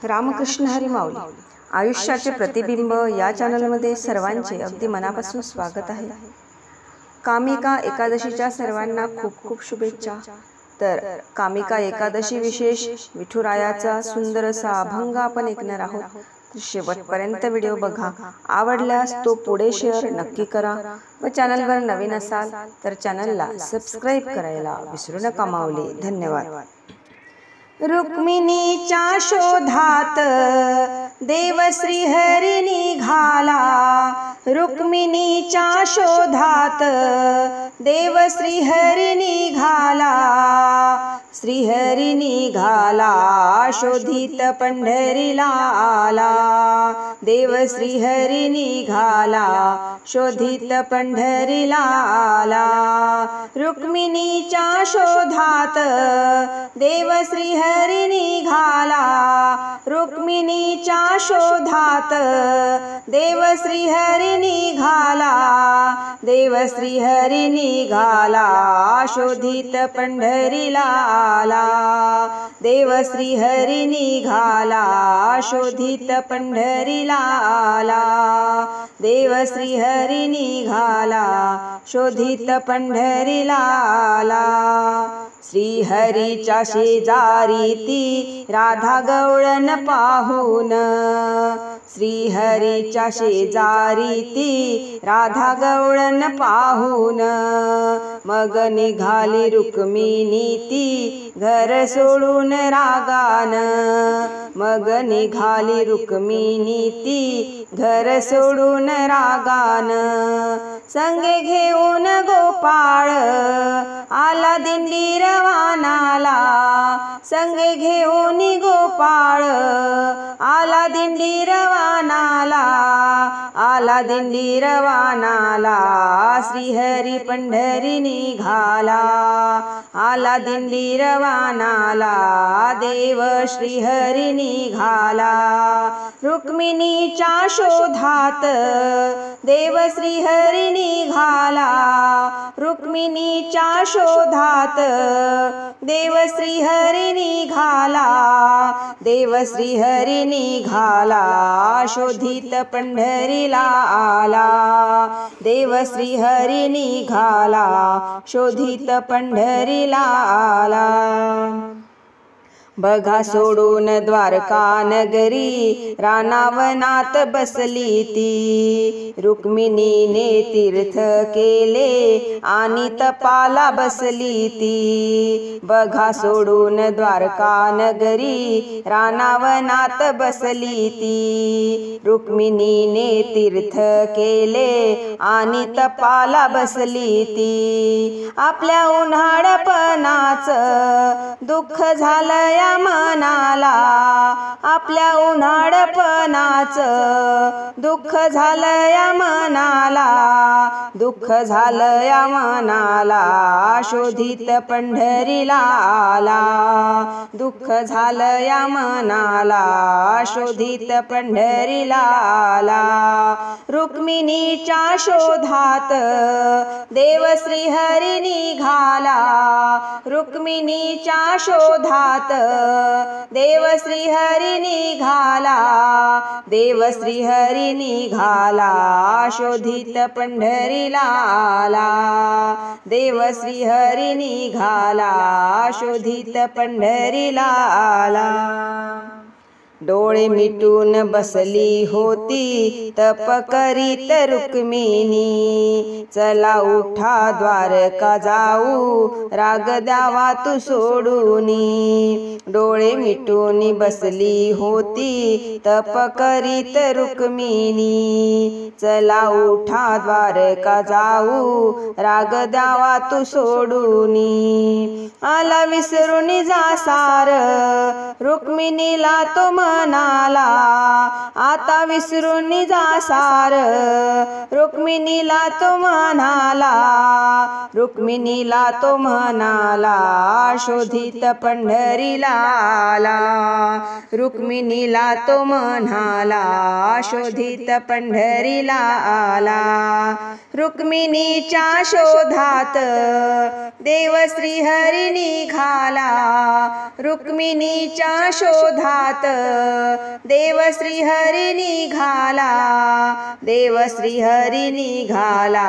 रामकृष्ण हरी माऊली आयुष्याचे प्रतिबिंब या चॅनलमध्ये सर्वांचे अगदी मनापासून स्वागत आहे। कामिका एकादशीच्या सर्वांना खूप खूप शुभेच्छा। तर कामिका एकादशी विशेष विठुरायाचा सुंदर असा अभंग आपण ऐकणार आहोत। तर शेवटपर्यंत व्हिडिओ बघा। आवडल्यास तो पुढे शेअर नक्की करा व चॅनलवर नवीन असाल तर चॅनलला सबस्क्राइब करायला विसरू नका माऊली। धन्यवाद। रुक्मिणीच्या शोधात देव श्रीहरी निघाला, रुक्मिणीच्या शोधात देव श्रीहरी निघाला, श्रीहरी निघाला शोधित पंढरीला आला, देव श्रीहरी निघाला शोधित पंढरीला आला, रुक्मिणीच्या शोधात देव श्रीहरी निघाला, रुक्मिणीच्या शोधात देव श्रीहरी निघाला, देव श्रीहरी निघाला शोधित पंढरीला आला, देव श्रीहरी निघाला शोधित पंढरीला आला, देव श्रीहरी निघाला शोधित पंढरीला आला। श्रीहरीच्या शेजारी ती राधा गवळण पाहून, श्रीहरीच्या शेजारी ती राधा गवळण पाहून, मग निघाली रुक्मिणी ती घर सोडून रागान, मग निघाली रुक्मिणी ती घर सोडून रागान, संगे घेऊन गोपाळ आला दिंडी रवानाला, संगे घेऊन गोपाळ आला दिंडी रवानाला, आला दिंडी रवानाला, श्रीहरी पंढरी निघाला, आला दिंडी रवानाला, देव श्रीहरी निघाला, रुक्मिणीच्या शोधात देव श्रीहरी निघाला, रुक्मिणीच्या शोधात देव श्रीहरी निघाला, देव श्रीहरी निघाला शोधित पंढरीला आला, देव श्रीहरी निघाला शोधित पंढरीला आला। बघा सोडून द्वारका नगरी रानावनात बसली ती, रुक्मिणीने तीर्थ केले आणि तपाला बसली ती, बघा सोडून द्वारका नगरी रानावनात बसली ती, रुक्मिणीने तीर्थ केले आणि तपाला बसली ती, आपल्या उन्हाळपणाचं दुःख झालं मनाला, आपल्या उन्हाळपणाचं दुःख झालं या मनाला, दुःख झालं या मनाला शोधित पंढरीला आला, दुःख झालं या मनाला शोधित पंढरीला आला, रुक्मिणीच्या शोधात देव श्रीहरी निघाला, रुक्मिणीच्या शोधात देव श्रीहरी निघाला, देव श्रीहरी निघाला शोधित पंढरीला आला, देव श्रीहरी निघाला शोधित पंढरीला आला। डोळे मिटून बसली होती तप करीत रुक्मिणी, चला उठा द्वारका जाऊ राग द्यावा तू सोडूनी, डोळे मिटून बसली होती तप करीत रुक्मिणी, चला उठा द्वारका जाऊ राग द्यावा तू सोडूनी, आला विसरून जा सार रुक्मिणीला तो म्हणाला, आता विसरून जा सार रुक्मिणीला तो म्हणाला, रुक्मिणीला तो म्हणाला शोधित पंढरीला आला, रुक्मिणीला तो म्हणाला शोधित पंढरीला आला, रुक्मिणीच्या शोधात देव श्रीहरी निघाला, रुक्मिणीच्या शोधात देव श्रीहरी निघाला, देव श्रीहरी निघाला,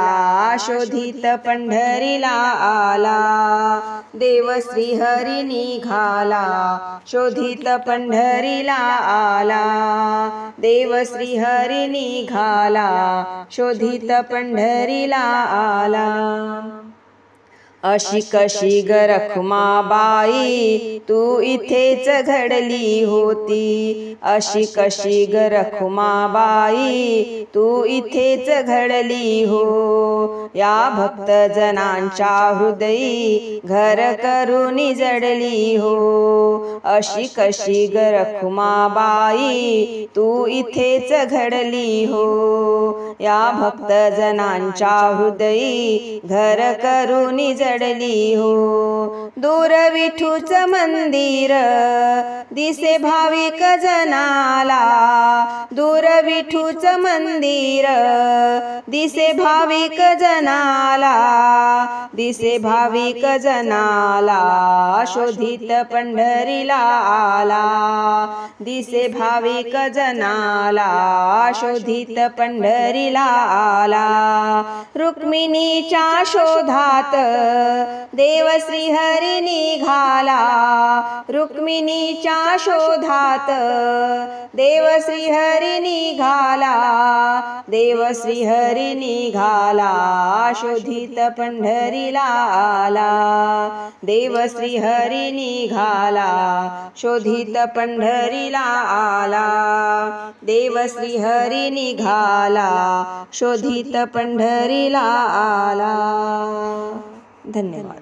शोधित पंढरीला आला. देव श्रीहरी निघाला, शोधित पंढरीला आला. देव श्रीहरी निघाला, शोधित पंढरीला आला. अशी कशी ग रखुमाबाई तू इथेच घडली होती. अशी कशी ग रखुमाबाई तू इथेच घडली हो. या भक्त जनांच्या हृदयी घर करून जडली हो. अशी कशी ग रखुमाबाई तू इथेच घडली हो. या भक्त जनांच्या हृदयी घर करून जडली हो. दूर विठूच मंदिर दिसे भाविक जनाला. दूर विठूच मंदिर दिसे भाविक जनाला. दिसे भाविक जनाला, शोधित पंढरीला आला. दिसे भाविक जनाला, शोधित पंढरीला आला. रुक्मिणीच्या शोधात देव श्रीहरी निघाला. रुक्मिणीच्या शोधात देव श्रीहरी निघाला. देव श्रीहरी निघाला, शोधित पंढरीला आला. देव श्रीहरी निघाला, शोधित पंढरीला आला. देव श्रीहरी निघाला, शोधित पंढरीला आला. धन्यवाद.